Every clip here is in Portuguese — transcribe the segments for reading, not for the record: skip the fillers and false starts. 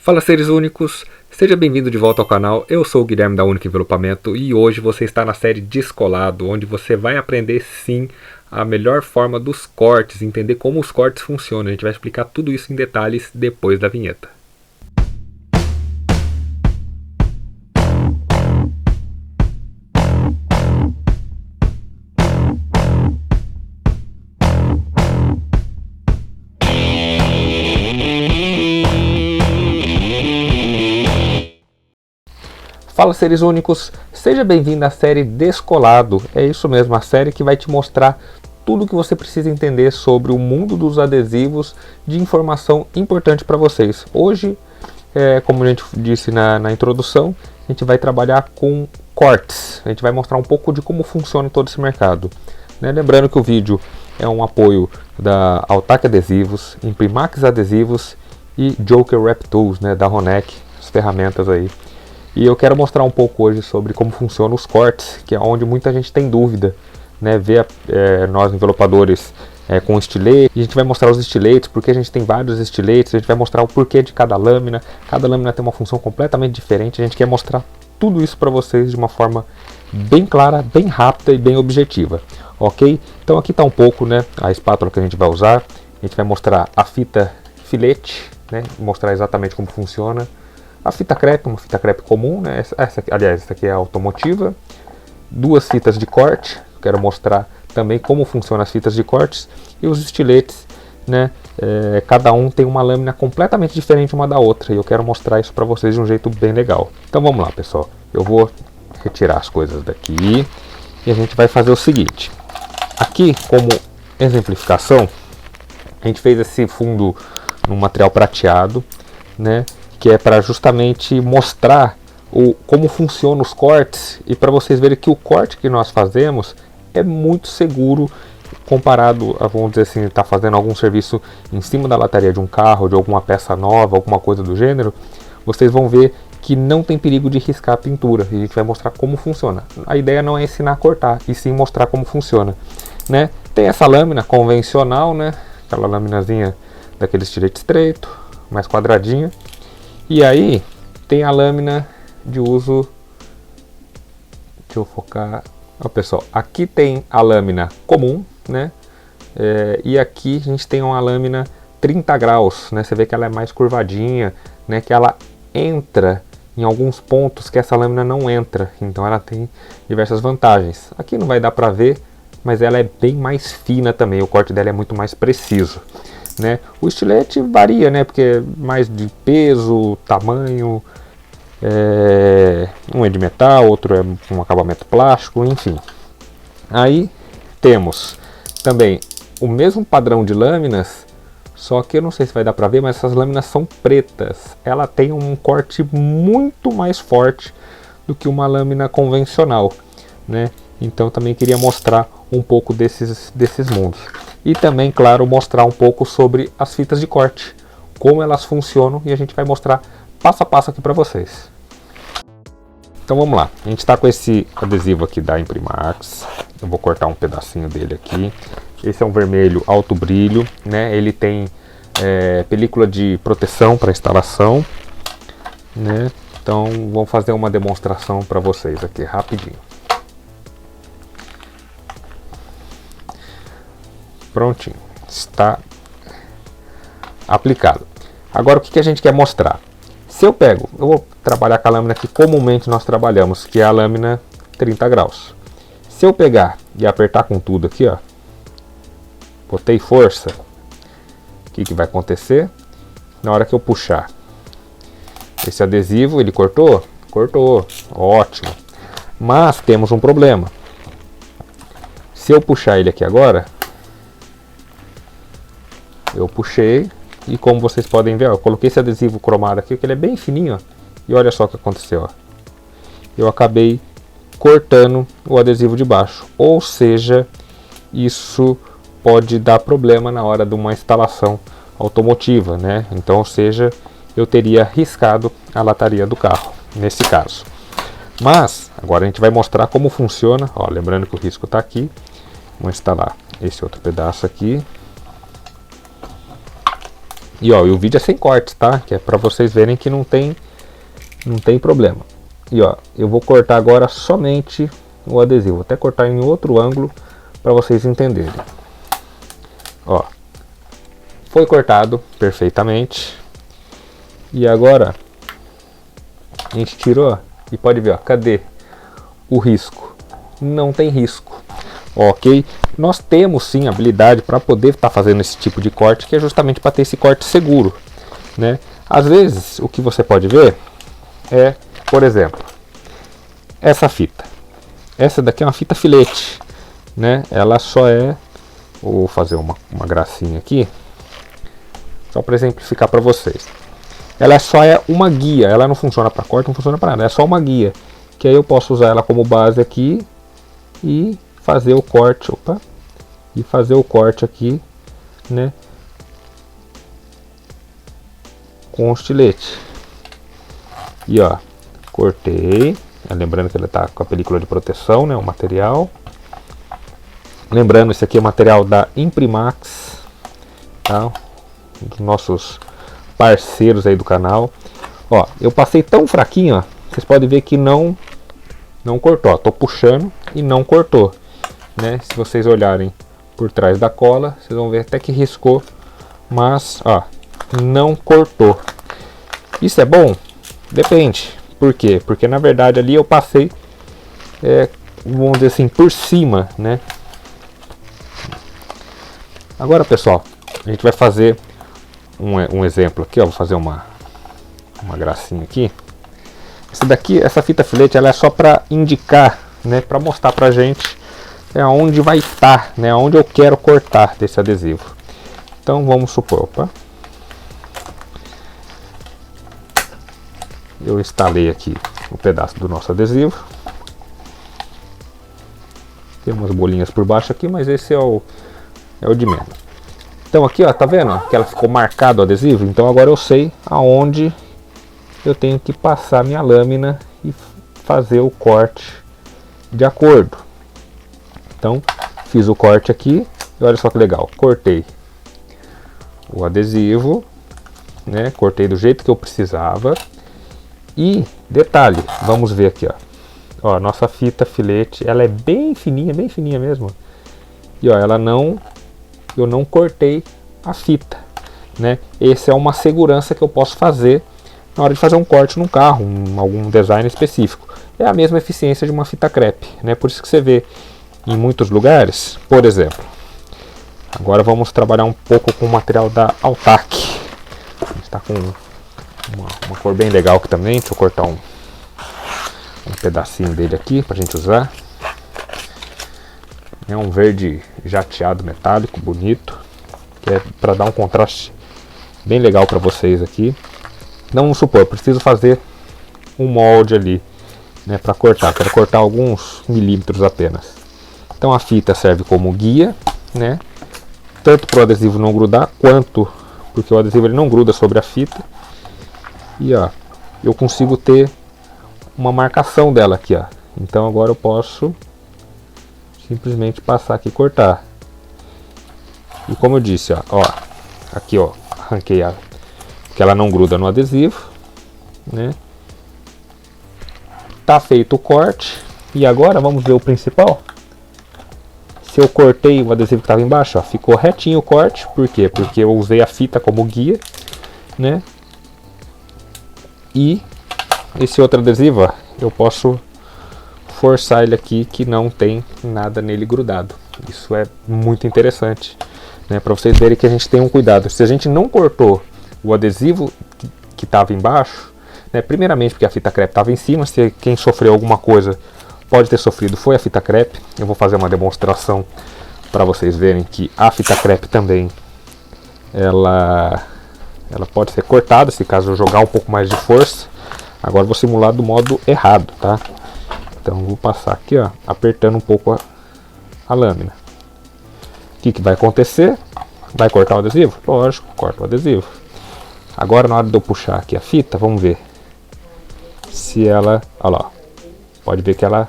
Fala, seres únicos, seja bem-vindo de volta ao canal. Eu sou o Guilherme da Única Envelopamento e hoje você está na série Descolado, onde você vai aprender sim a melhor forma dos cortes, entender como os cortes funcionam. A gente vai explicar tudo isso em detalhes depois da vinheta. Fala, seres únicos, seja bem-vindo à série Descolado. É isso mesmo, a série que vai te mostrar tudo o que você precisa entender sobre o mundo dos adesivos, de informação importante para vocês. Hoje, como a gente disse na introdução, a gente vai trabalhar com cortes. A gente vai mostrar um pouco de como funciona todo esse mercado. Lembrando que o vídeo é um apoio da Altac Adesivos, Imprimax Adesivos e Joker Wrap Tools, da Ronek, as ferramentas aí. E eu quero mostrar um pouco hoje sobre como funcionam os cortes, que é onde muita gente tem dúvida, ver nós envelopadores com estilete. E a gente vai mostrar os estiletes, porque a gente tem vários estiletes, a gente vai mostrar o porquê de cada lâmina tem uma função completamente diferente. A gente quer mostrar tudo isso para vocês de uma forma bem clara, bem rápida e bem objetiva, ok? Então aqui está um pouco a espátula que a gente vai usar. A gente vai mostrar a fita filete, mostrar exatamente como funciona. A fita crepe, uma fita crepe comum, essa aqui é a automotiva. Duas fitas de corte, quero mostrar também como funcionam as fitas de cortes. E os estiletes, cada um tem uma lâmina completamente diferente uma da outra. E eu quero mostrar isso para vocês de um jeito bem legal. Então vamos lá, pessoal. Eu vou retirar as coisas daqui e a gente vai fazer o seguinte. Aqui, como exemplificação, a gente fez esse fundo num material prateado, que é para justamente mostrar como funcionam os cortes e para vocês verem que o corte que nós fazemos é muito seguro comparado a, vamos dizer assim, estar fazendo algum serviço em cima da lataria de um carro, de alguma peça nova, alguma coisa do gênero. Vocês vão ver que não tem perigo de riscar a pintura e a gente vai mostrar como funciona. A ideia não é ensinar a cortar, e sim mostrar como funciona. Tem essa lâmina convencional, aquela laminazinha daquele estilete estreito, mais quadradinha. E aí tem a lâmina de uso, deixa eu focar, pessoal, aqui tem a lâmina comum, e aqui a gente tem uma lâmina 30 graus, você vê que ela é mais curvadinha, que ela entra em alguns pontos que essa lâmina não entra, então ela tem diversas vantagens. Aqui não vai dar para ver, mas ela é bem mais fina também, o corte dela é muito mais preciso. O estilete varia, porque é mais de peso, tamanho, um é de metal, outro é um acabamento plástico, enfim. Aí temos também o mesmo padrão de lâminas, só que eu não sei se vai dar para ver, mas essas lâminas são pretas. Ela tem um corte muito mais forte do que uma lâmina convencional, Então também queria mostrar um pouco desses mundos. E também, claro, mostrar um pouco sobre as fitas de corte, como elas funcionam, e a gente vai mostrar passo a passo aqui para vocês. Então vamos lá, a gente está com esse adesivo aqui da Imprimax. Eu vou cortar um pedacinho dele aqui. Esse é um vermelho alto brilho, ele tem película de proteção para instalação, Então vamos fazer uma demonstração para vocês aqui rapidinho. Prontinho, está aplicado. Agora o que a gente quer mostrar? Se eu vou trabalhar com a lâmina que comumente nós trabalhamos, que é a lâmina 30 graus. Se eu pegar e apertar com tudo aqui, botei força, o que vai acontecer? Na hora que eu puxar esse adesivo, ele cortou? Cortou, ótimo. Mas temos um problema. Se eu puxar ele aqui agora, eu puxei e, como vocês podem ver, eu coloquei esse adesivo cromado aqui, que ele é bem fininho, e olha só o que aconteceu. Eu acabei cortando o adesivo de baixo, ou seja, isso pode dar problema na hora de uma instalação automotiva, Então, ou seja, eu teria riscado a lataria do carro, nesse caso. Mas, agora a gente vai mostrar como funciona, lembrando que o risco está aqui. Vou instalar esse outro pedaço aqui. E ó, e o vídeo é sem cortes, tá? Que é pra vocês verem que não tem problema. E ó, eu vou cortar agora somente o adesivo. Vou até cortar em outro ângulo para vocês entenderem. Ó, foi cortado perfeitamente. E agora a gente tirou e pode ver, ó, cadê o risco? Não tem risco. Ok? Nós temos sim habilidade para poder estar fazendo esse tipo de corte, que é justamente para ter esse corte seguro, né? Às vezes o que você pode ver é, por exemplo, essa fita. Essa daqui é uma fita filete, né? Ela só é, vou fazer uma gracinha aqui, só para exemplificar para vocês. Ela só é uma guia, ela não funciona para corte, não funciona para nada, é só uma guia, que aí eu posso usar ela como base aqui e fazer o corte, e fazer o corte aqui, né, com o estilete. E ó, cortei, lembrando que ele tá com a película de proteção, né, o material. Lembrando, esse aqui é o material da Imprimax, tá? Um dos nossos parceiros aí do canal. Ó, eu passei tão fraquinho, ó, vocês podem ver que não cortou, ó, tô puxando e não cortou, né? Se vocês olharem por trás da cola, vocês vão ver até que riscou, mas ó, não cortou. Isso é bom? Depende. Por quê? Porque na verdade ali eu passei, vamos dizer assim, por cima, né? Agora, pessoal, a gente vai fazer um exemplo aqui, ó. Vou fazer uma gracinha aqui. Essa fita filete, ela é só para indicar, né? Para mostrar pra gente onde vai estar, né? Onde eu quero cortar desse adesivo. Então vamos supor, eu instalei aqui um pedaço do nosso adesivo. Tem umas bolinhas por baixo aqui, mas esse é o de menos. Então aqui, ó, tá vendo, ó, que ela ficou marcado o adesivo? Então agora eu sei aonde eu tenho que passar minha lâmina e fazer o corte de acordo. Então fiz o corte aqui e olha só que legal, cortei o adesivo, né? Cortei do jeito que eu precisava. E detalhe, vamos ver aqui, ó, a nossa fita filete, ela é bem fininha mesmo. E ó, eu não cortei a fita, né? Essa é uma segurança que eu posso fazer na hora de fazer um corte num carro, algum design específico. É a mesma eficiência de uma fita crepe, né? Por isso que você vê em muitos lugares, por exemplo. Agora vamos trabalhar um pouco com o material da Altac. A gente está com uma cor bem legal aqui também. Deixa eu cortar um pedacinho dele aqui pra gente usar. É um verde jateado metálico, bonito, que é para dar um contraste bem legal para vocês aqui. Então vamos supor, eu preciso fazer um molde ali, né, para cortar. Quero cortar alguns milímetros apenas. Então a fita serve como guia, né, tanto para o adesivo não grudar, quanto porque o adesivo ele não gruda sobre a fita. E ó, eu consigo ter uma marcação dela aqui, ó. Então agora eu posso simplesmente passar aqui e cortar. E como eu disse, ó, aqui ó, arranquei que ela não gruda no adesivo, né? Tá feito o corte. E agora vamos ver o principal. Se eu cortei o adesivo que estava embaixo, ó, ficou retinho o corte. Por quê? Porque eu usei a fita como guia, né? E esse outro adesivo, ó, eu posso forçar ele aqui que não tem nada nele grudado. Isso é muito interessante, né, para vocês verem que a gente tem um cuidado. Se a gente não cortou o adesivo que estava embaixo, né, primeiramente porque a fita crepe estava em cima, se quem sofreu alguma coisa pode ter sofrido foi a fita crepe. Eu vou fazer uma demonstração para vocês verem que a fita crepe também ela pode ser cortada se caso eu jogar um pouco mais de força. Agora eu vou simular do modo errado, tá? Então vou passar aqui, ó, apertando um pouco a lâmina. O que vai acontecer? Vai cortar o adesivo? Lógico, corta o adesivo. Agora na hora de eu puxar aqui a fita, vamos ver se ela, olha lá, pode ver que ela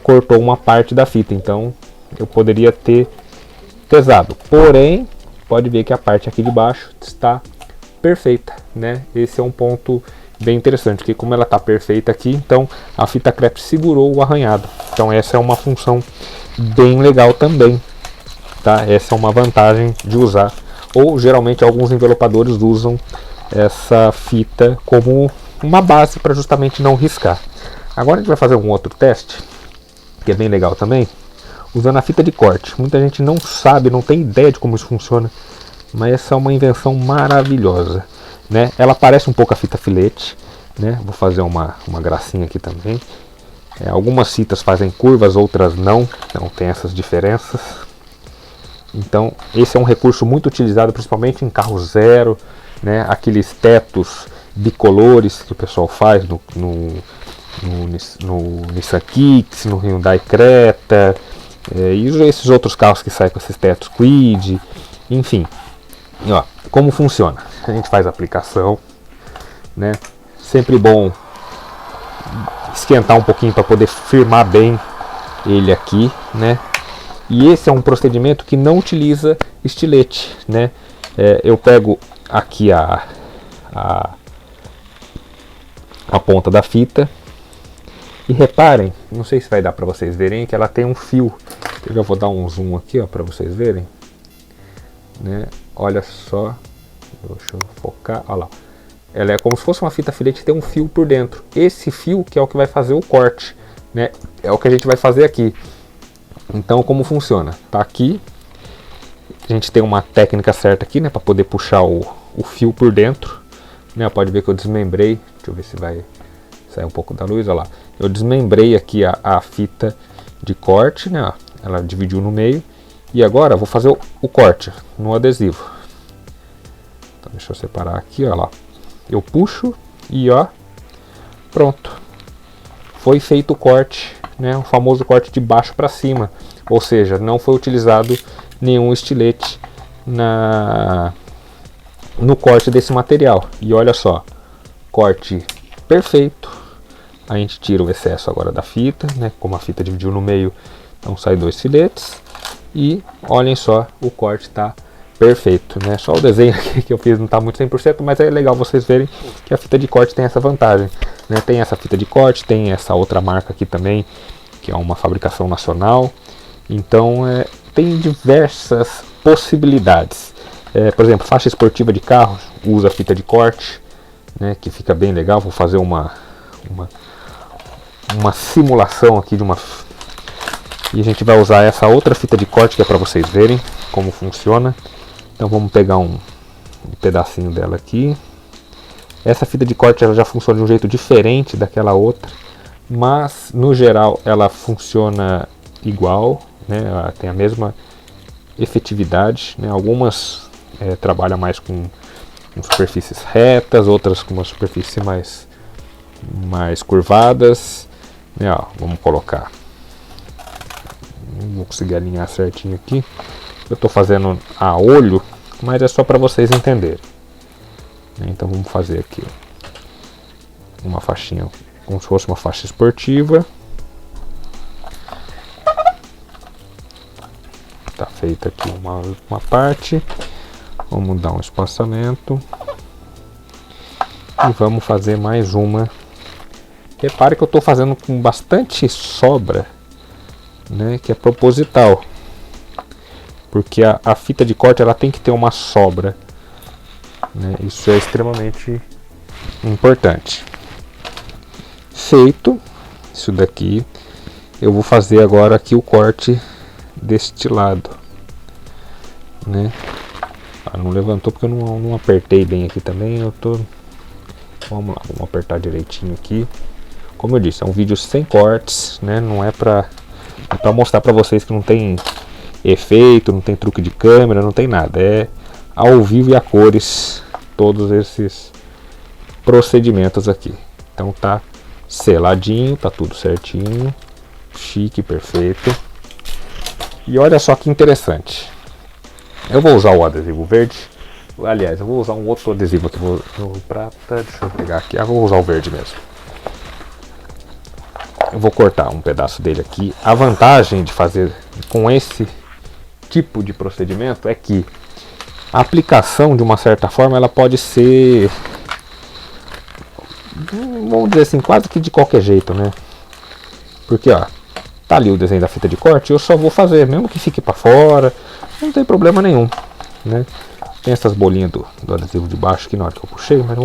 cortou uma parte da fita. Então eu poderia ter pesado, porém pode ver que a parte aqui de baixo está perfeita, né? Esse é um ponto bem interessante, porque como ela está perfeita aqui, então a fita crepe segurou o arranhado. Então essa é uma função bem legal também, tá? Essa é uma vantagem de usar, ou geralmente alguns envelopadores usam essa fita como uma base para justamente não riscar. Agora a gente vai fazer um outro teste, que é bem legal também, usando a fita de corte. Muita gente não sabe, não tem ideia de como isso funciona, mas essa é uma invenção maravilhosa, né? Ela parece um pouco a fita filete, né? Vou fazer uma gracinha aqui também. Algumas fitas fazem curvas, outras não, então tem essas diferenças. Então esse é um recurso muito utilizado principalmente em carro zero, né? Aqueles tetos bicolores que o pessoal faz no Nissan Kicks, no Hyundai Creta, e esses outros carros que saem com esses tetos Kwid, enfim. E, ó, como funciona? A gente faz a aplicação, né? Sempre bom esquentar um pouquinho para poder firmar bem ele aqui, né? E esse é um procedimento que não utiliza estilete, né? Eu pego aqui a ponta da fita e reparem, não sei se vai dar para vocês verem, que ela tem um fio. Eu já vou dar um zoom aqui, ó, para vocês verem, né? Olha só, deixa eu focar, olha lá. Ela é como se fosse uma fita filete que tem um fio por dentro. Esse fio que é o que vai fazer o corte, né? É o que a gente vai fazer aqui. Então como funciona? Tá aqui, a gente tem uma técnica certa aqui, né, para poder puxar o fio por dentro, né? Pode ver que eu desmembrei. Deixa eu ver se vai sair um pouco da luz, olha lá. Eu desmembrei aqui a fita de corte, né? Ela dividiu no meio. E agora eu vou fazer o corte no adesivo. Então deixa eu separar aqui, ó lá. Eu puxo e ó, pronto. Foi feito o corte, né? O famoso corte de baixo para cima. Ou seja, não foi utilizado nenhum estilete no corte desse material. E olha só, corte perfeito. A gente tira o excesso agora da fita, né? Como a fita dividiu no meio, então sai 2 filetes. E olhem só, o corte está perfeito, né? Só o desenho aqui que eu fiz não está muito 100%, mas é legal vocês verem que a fita de corte tem essa vantagem, né? Tem essa fita de corte, tem essa outra marca aqui também, que é uma fabricação nacional. Então tem diversas possibilidades. Por exemplo, faixa esportiva de carro usa fita de corte, né? Que fica bem legal. Vou fazer uma simulação aqui de uma... E a gente vai usar essa outra fita de corte que é para vocês verem como funciona. Então vamos pegar um pedacinho dela aqui. Essa fita de corte ela já funciona de um jeito diferente daquela outra, mas no geral ela funciona igual, né? Ela tem a mesma efetividade, né? Algumas trabalham mais com superfícies retas, outras com uma superfície mais curvadas, né? Ó, vamos colocar. Não vou conseguir alinhar certinho aqui. Eu estou fazendo a olho, mas é só para vocês entenderem. Então vamos fazer aqui uma faixinha, como se fosse uma faixa esportiva. Tá feita aqui uma parte. Vamos dar um espaçamento. E vamos fazer mais uma. Repare que eu estou fazendo com bastante sobra, né, que é proposital, porque a fita de corte ela tem que ter uma sobra, né, isso é extremamente importante. Feito isso daqui, eu vou fazer agora aqui o corte deste lado, né? Não levantou porque eu não apertei bem aqui também. Vamos lá, vamos apertar direitinho aqui. Como eu disse, é um vídeo sem cortes, né? Não é para mostrar para vocês que não tem efeito, não tem truque de câmera, não tem nada. É ao vivo e a cores todos esses procedimentos aqui. Então tá seladinho, tá tudo certinho, chique, perfeito. E olha só que interessante. Eu vou usar o adesivo verde. Aliás, eu vou usar um outro adesivo aqui, o prata. Deixa eu pegar aqui. Eu vou usar o verde mesmo. Eu vou cortar um pedaço dele aqui. A vantagem de fazer com esse tipo de procedimento é que A aplicação, de uma certa forma, ela pode ser, vamos dizer assim, quase que de qualquer jeito, né? Porque, ó, tá ali o desenho da fita de corte, eu só vou fazer, mesmo que fique para fora, não tem problema nenhum, né? Tem essas bolinhas do adesivo de baixo aqui na hora que eu puxei, mas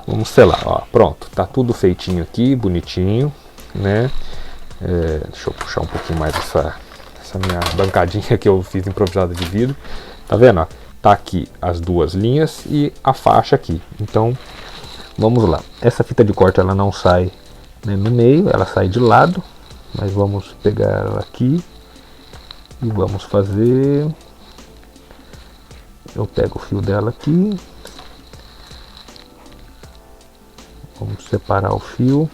vamos selar, ó, pronto, tá tudo feitinho aqui, bonitinho, né? Deixa eu puxar um pouquinho mais essa minha bancadinha que eu fiz improvisada de vidro, tá vendo, ó? Tá aqui as duas linhas e a faixa aqui, então vamos lá. Essa fita de corte ela não sai, né, no meio, ela sai de lado, mas vamos pegar ela aqui e vamos fazer, eu pego o fio dela aqui, vamos separar o fio,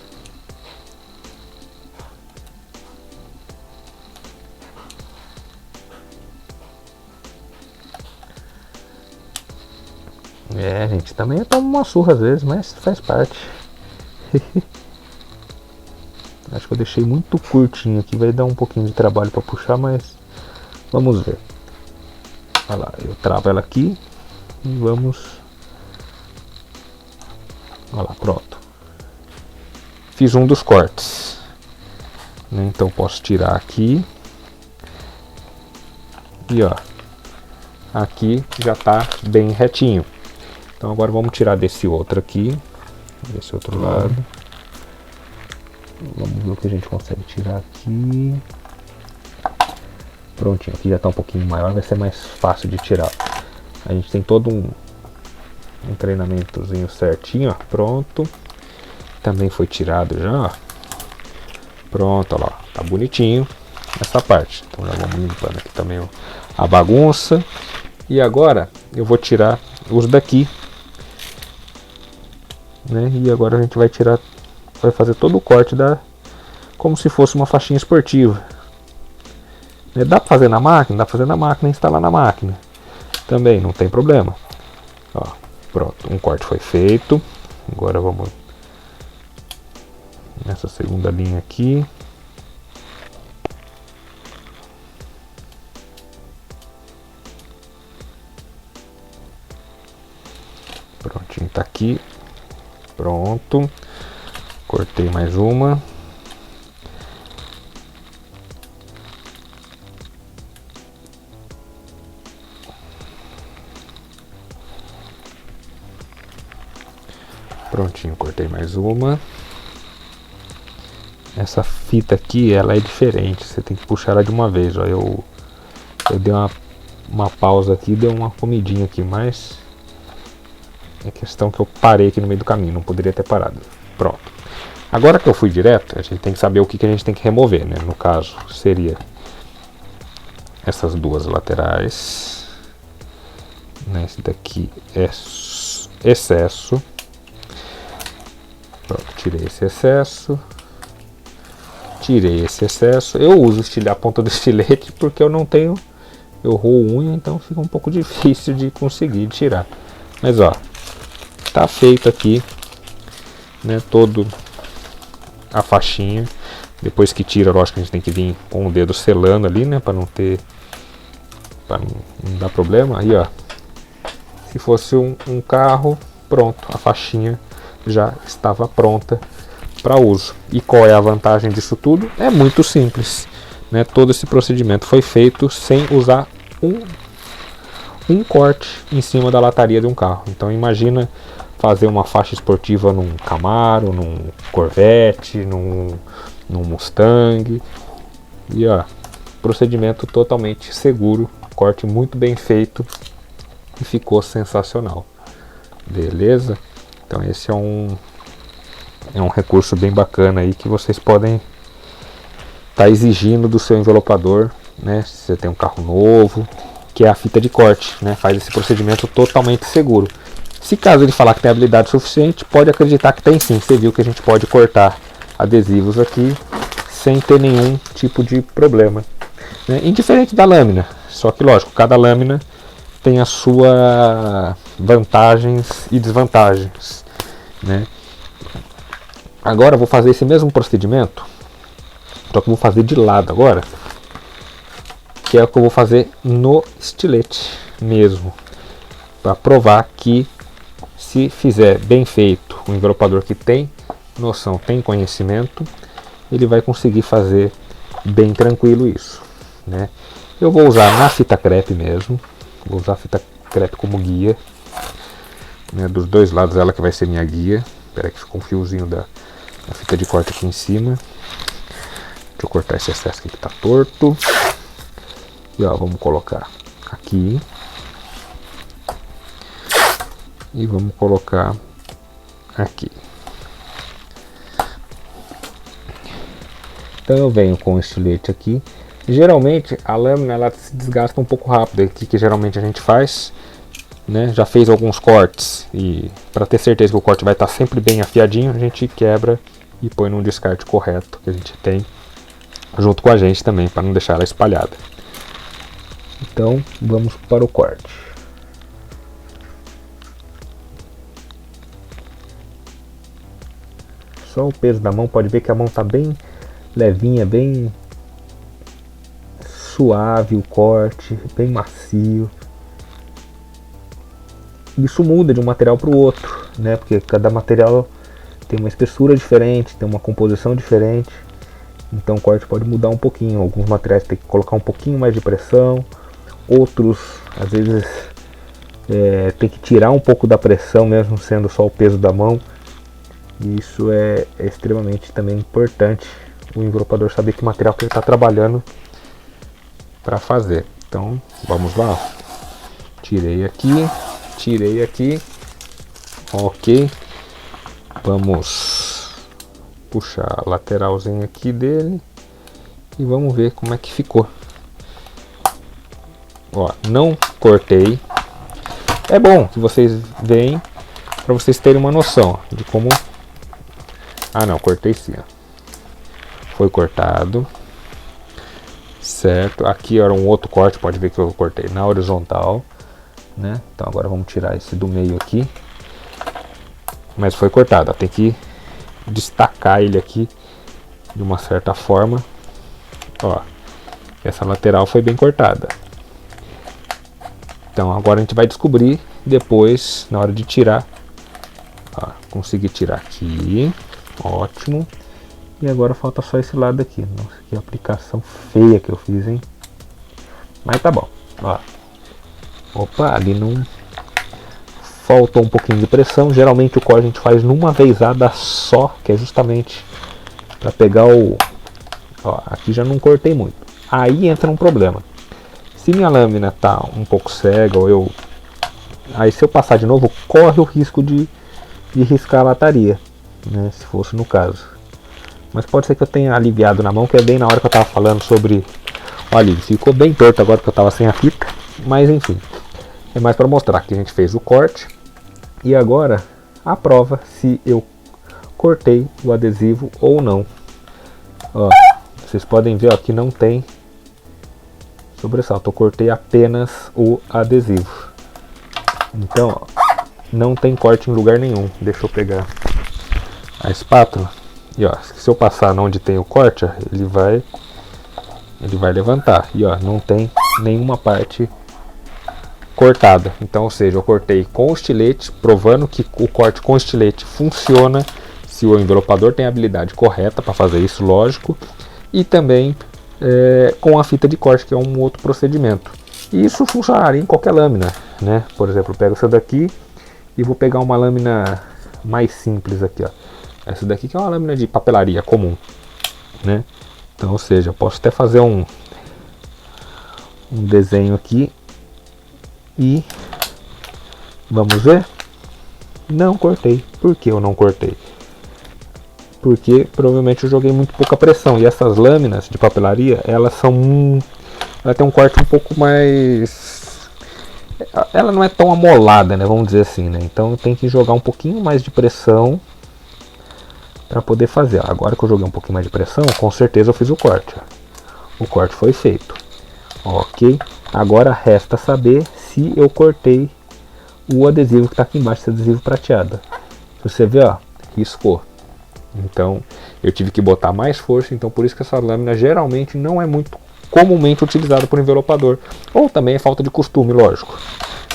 gente, também eu tomo uma surra às vezes, mas faz parte. Acho que eu deixei muito curtinho aqui, vai dar um pouquinho de trabalho para puxar, mas vamos ver. Olha lá, eu travo ela aqui e vamos. Olha lá, pronto. Fiz um dos cortes, né? Então posso tirar aqui e ó, aqui já tá bem retinho. Então agora vamos tirar desse outro aqui, desse outro lado. Vamos ver o que a gente consegue tirar aqui. Prontinho, aqui já está um pouquinho maior, vai ser mais fácil de tirar. A gente tem todo um treinamentozinho certinho, ó, pronto. Também foi tirado já, ó. Pronto, olha lá, tá bonitinho essa parte. Então já vamos limpando aqui também, ó, a bagunça. E agora eu vou tirar os daqui, né? E agora a gente vai tirar, vai fazer todo o corte como se fosse uma faixinha esportiva. Dá para fazer na máquina? Dá para fazer na máquina e instalar na máquina. Também não tem problema. Ó, pronto, um corte foi feito. Agora vamos nessa segunda linha aqui. Prontinho, tá aqui. Pronto. Cortei mais uma. Prontinho, cortei mais uma. Essa fita aqui, ela é diferente, você tem que puxar ela de uma vez, ó. Eu dei uma pausa aqui, dei uma comidinha aqui, mas é questão que eu parei aqui no meio do caminho, não poderia ter parado. Pronto. Agora que eu fui direto, a gente tem que saber o que a gente tem que remover, né? No caso, seria essas duas laterais, né? Esse daqui é excesso. Pronto, tirei esse excesso. Tirei esse excesso. Eu uso a ponta do estilete porque eu não tenho, eu roo unha, então fica um pouco difícil de conseguir tirar. Mas ó, tá feito aqui, né, todo a faixinha. Depois que tira, lógico que a gente tem que vir com o dedo selando ali, né, para não dar problema. Aí ó, se fosse um carro, pronto, a faixinha já estava pronta para uso. E qual é a vantagem disso tudo? É muito simples, né? Todo esse procedimento foi feito sem usar um corte em cima da lataria de um carro. Então imagina fazer uma faixa esportiva num Camaro, num Corvette, num Mustang. E ó, procedimento totalmente seguro, corte muito bem feito e ficou sensacional. Beleza? Então esse é um recurso bem bacana aí que vocês podem estar exigindo do seu envelopador, né? Se você tem um carro novo, que é a fita de corte, né? Faz esse procedimento totalmente seguro. Se caso ele falar que tem habilidade suficiente, pode acreditar que tem sim. Você viu que a gente pode cortar adesivos aqui sem ter nenhum tipo de problema, né? Indiferente da lâmina, só que lógico, cada lâmina tem as suas vantagens e desvantagens, né? Agora eu vou fazer esse mesmo procedimento, só que eu vou fazer de lado agora, que é o que eu vou fazer no estilete. mesmo para provar que, se fizer bem feito, o envelopador que tem noção, tem conhecimento, ele vai conseguir fazer bem tranquilo isso, né? Eu vou usar na fita crepe mesmo, vou usar a fita crepe como guia, né, dos dois lados, ela que vai ser minha guia. Espera que ficou um fiozinho da fita de corte aqui em cima. Deixa eu cortar esse excesso aqui que tá torto. E ó, vamos colocar aqui. E vamos colocar aqui. Então eu venho com o estilete aqui. Geralmente a lâmina ela se desgasta um pouco rápido. O que geralmente a gente faz, né? Já fez alguns cortes e para ter certeza que o corte vai estar sempre bem afiadinho, a gente quebra e põe num descarte correto que a gente tem junto com a gente também, para não deixar ela espalhada. Então vamos para o corte. Só o peso da mão, pode ver que a mão está bem levinha, bem suave o corte, bem macio. Isso muda de um material para o outro, né? Porque cada material tem uma espessura diferente, tem uma composição diferente. Então o corte pode mudar um pouquinho. Alguns materiais tem que colocar um pouquinho mais de pressão, outros às vezes tem que tirar um pouco da pressão, mesmo sendo só o peso da mão. E isso é extremamente também importante, o envelopador saber que material que ele está trabalhando para fazer. Então vamos lá, tirei aqui, ok. Vamos puxar a lateralzinha aqui dele e vamos ver como é que ficou. Ó, não cortei. É bom que vocês veem para vocês terem uma noção de como. Ah não, cortei sim, ó. Foi cortado, certo? Aqui era um outro corte, pode ver que eu cortei na horizontal, né? Então agora vamos tirar esse do meio aqui, mas foi cortado, ó. Tem que destacar ele aqui de uma certa forma, ó. Essa lateral foi bem cortada. Então agora a gente vai descobrir depois na hora de tirar. Ó, consegui tirar aqui, ótimo. E agora falta só esse lado aqui. Nossa, que aplicação feia que eu fiz, hein? Mas tá bom, ó. Opa, ali não faltou um pouquinho de pressão. Geralmente o corte a gente faz numa vezada só, que é justamente para pegar o... Ó, aqui já não cortei muito. Aí entra um problema. Se minha lâmina tá um pouco cega, ou aí se eu passar de novo, corre o risco de riscar a lataria, né? Se fosse no caso. Mas pode ser que eu tenha aliviado na mão, que é bem na hora que eu tava falando sobre... Olha, ficou bem torto agora que eu tava sem a fita. Mas enfim, é mais para mostrar que a gente fez o corte. E agora a prova se eu cortei o adesivo ou não. Ó, vocês podem ver, ó, que não tem sobressalto. Eu cortei apenas o adesivo. Então, ó, não tem corte em lugar nenhum. Deixa eu pegar a espátula. E ó, se eu passar onde tem o corte, ó, ele vai levantar. E ó, não tem nenhuma parte cortada. Então, ou seja, eu cortei com o estilete, provando que o corte com estilete funciona se o envelopador tem a habilidade correta para fazer isso, lógico. E também com a fita de corte, que é um outro procedimento. E isso funcionaria em qualquer lâmina, né? Por exemplo, eu pego essa daqui e vou pegar uma lâmina mais simples aqui, ó. Essa daqui que é uma lâmina de papelaria comum, né? Então, ou seja, eu posso até fazer um desenho aqui e vamos ver. Não cortei. Por que eu não cortei? Porque provavelmente eu joguei muito pouca pressão. E essas lâminas de papelaria, ela tem um corte um pouco mais... Ela não é tão amolada, né? Vamos dizer assim, né? Então tem que jogar um pouquinho mais de pressão para poder fazer. Agora que eu joguei um pouquinho mais de pressão, com certeza eu fiz o corte. O corte foi feito. Ok. Agora resta saber se eu cortei o adesivo que está aqui embaixo, esse adesivo prateado. Você vê, ó, riscou. Então eu tive que botar mais força. Então por isso que essa lâmina geralmente não é muito comumente utilizado por envelopador, ou também é falta de costume, lógico,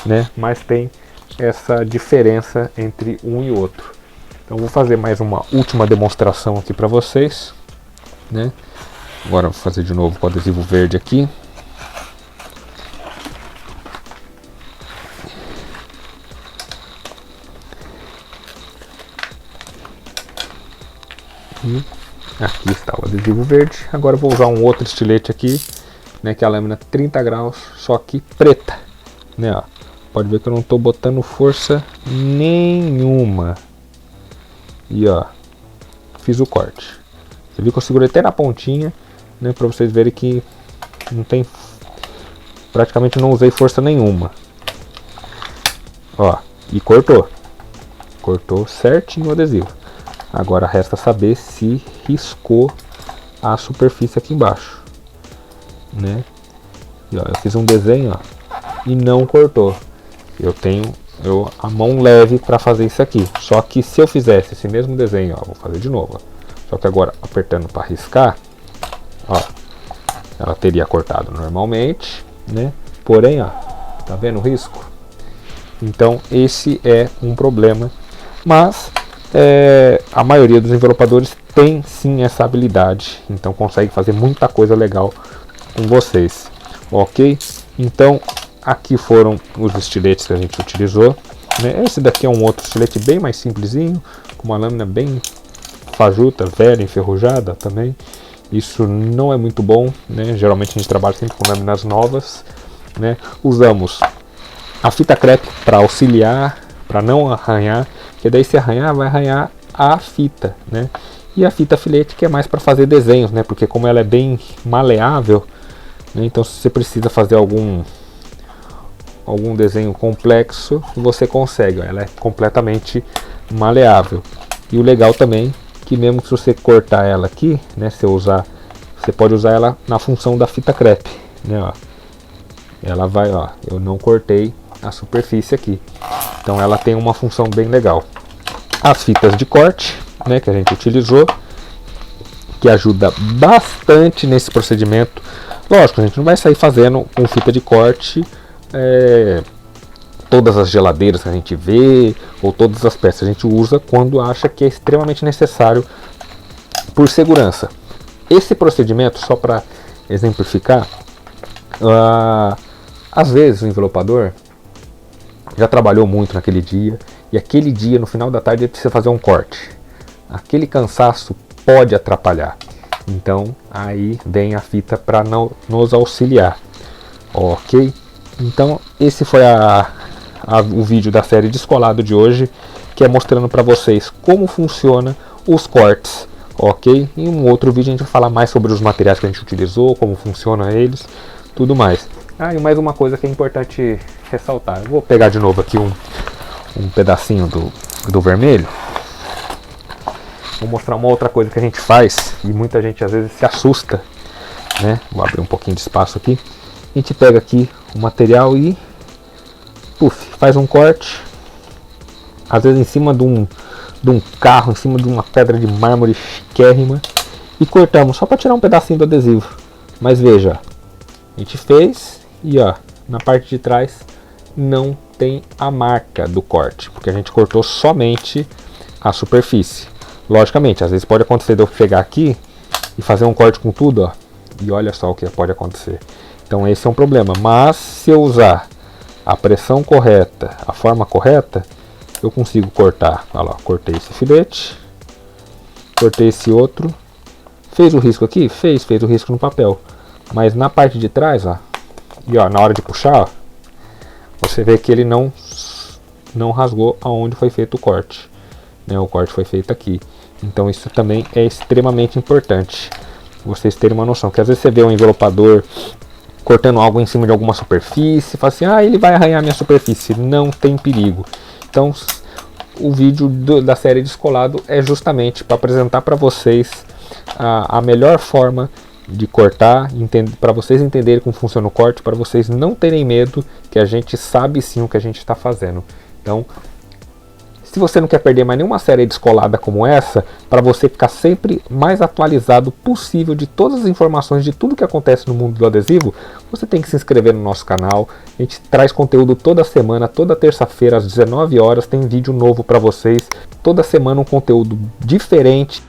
né? Mas tem essa diferença entre um e outro. Então vou fazer mais uma última demonstração aqui para vocês, né? Agora vou fazer de novo com o adesivo verde aqui. E aqui está o adesivo verde. Agora eu vou usar um outro estilete aqui, né, que é a lâmina 30 graus, só que preta, né, ó. Pode ver que eu não estou botando força nenhuma. E ó, fiz o corte. Você viu que eu segurei até na pontinha, né, para vocês verem que não tem, praticamente não usei força nenhuma. Ó, e cortou. Cortou certinho o adesivo. Agora resta saber se riscou a superfície aqui embaixo, né? E, ó, eu fiz um desenho, ó, e não cortou. Eu tenho a mão leve para fazer isso aqui. Só que se eu fizesse esse mesmo desenho, ó, vou fazer de novo, ó, só que agora apertando para riscar, ó, ela teria cortado normalmente, né? Porém, ó, tá vendo o risco? Então esse é um problema, mas a maioria dos envelopadores tem sim essa habilidade, então consegue fazer muita coisa legal com vocês, ok? Então aqui foram os estiletes que a gente utilizou, né? Esse daqui é um outro estilete bem mais simplesinho, com uma lâmina bem fajuta, velha, enferrujada também. Isso não é muito bom, né? Geralmente a gente trabalha sempre com lâminas novas, né? Usamos a fita crepe para auxiliar, para não arranhar, porque daí se arranhar, vai arranhar a fita, né? E a fita filete, que é mais para fazer desenhos, né? Porque como ela é bem maleável, né? Então se você precisa fazer algum desenho complexo, você consegue, ó, ela é completamente maleável. E o legal também, que mesmo que você cortar ela aqui, né? Você pode usar ela na função da fita crepe, né? Ó. Ela vai, ó, eu não cortei a superfície aqui, então ela tem uma função bem legal. As fitas de corte, né, que a gente utilizou, que ajuda bastante nesse procedimento. Lógico, a gente não vai sair fazendo com fita de corte todas as geladeiras que a gente vê, ou todas as peças. A gente usa quando acha que é extremamente necessário por segurança. Esse procedimento, só para exemplificar, às vezes o envelopador já trabalhou muito naquele dia, e aquele dia, no final da tarde, ele precisa fazer um corte. Aquele cansaço pode atrapalhar. Então, aí vem a fita para nos auxiliar. Ok? Então, esse foi o vídeo da série Descolado de hoje, que é mostrando para vocês como funciona os cortes. Ok? Em um outro vídeo a gente vai falar mais sobre os materiais que a gente utilizou, como funcionam eles, tudo mais. E mais uma coisa que é importante ressaltar. Eu vou pegar de novo aqui um pedacinho do vermelho. Vou mostrar uma outra coisa que a gente faz e muita gente às vezes se assusta, né? Vou abrir um pouquinho de espaço aqui. A gente pega aqui o material e faz um corte, às vezes em cima de um carro, em cima de uma pedra de mármore chiquérrima, e cortamos só para tirar um pedacinho do adesivo. Mas veja, a gente fez e ó, na parte de trás não tem a marca do corte, porque a gente cortou somente a superfície. Logicamente, às vezes pode acontecer de eu pegar aqui e fazer um corte com tudo, ó, e olha só o que pode acontecer. Então esse é um problema, mas se eu usar a pressão correta, a forma correta, eu consigo cortar. Olha lá, cortei esse filete, cortei esse outro, fez o risco aqui? Fez o risco no papel, mas na parte de trás, ó, e ó, na hora de puxar, ó, você vê que ele não rasgou aonde foi feito o corte, né? O corte foi feito aqui. Então isso também é extremamente importante, vocês terem uma noção, que às vezes você vê um envelopador cortando algo em cima de alguma superfície, fala assim, ele vai arranhar minha superfície. Não tem perigo. Então o vídeo da série Descolado é justamente para apresentar para vocês a melhor forma de cortar, para vocês entenderem como funciona o corte, para vocês não terem medo, que a gente sabe sim o que a gente está fazendo. Então, Se você não quer perder mais nenhuma série descolada como essa, para você ficar sempre mais atualizado possível de todas as informações de tudo que acontece no mundo do adesivo, você tem que se inscrever no nosso canal. A gente traz conteúdo toda semana, toda terça-feira às 19 horas tem vídeo novo para vocês. Toda semana um conteúdo diferente.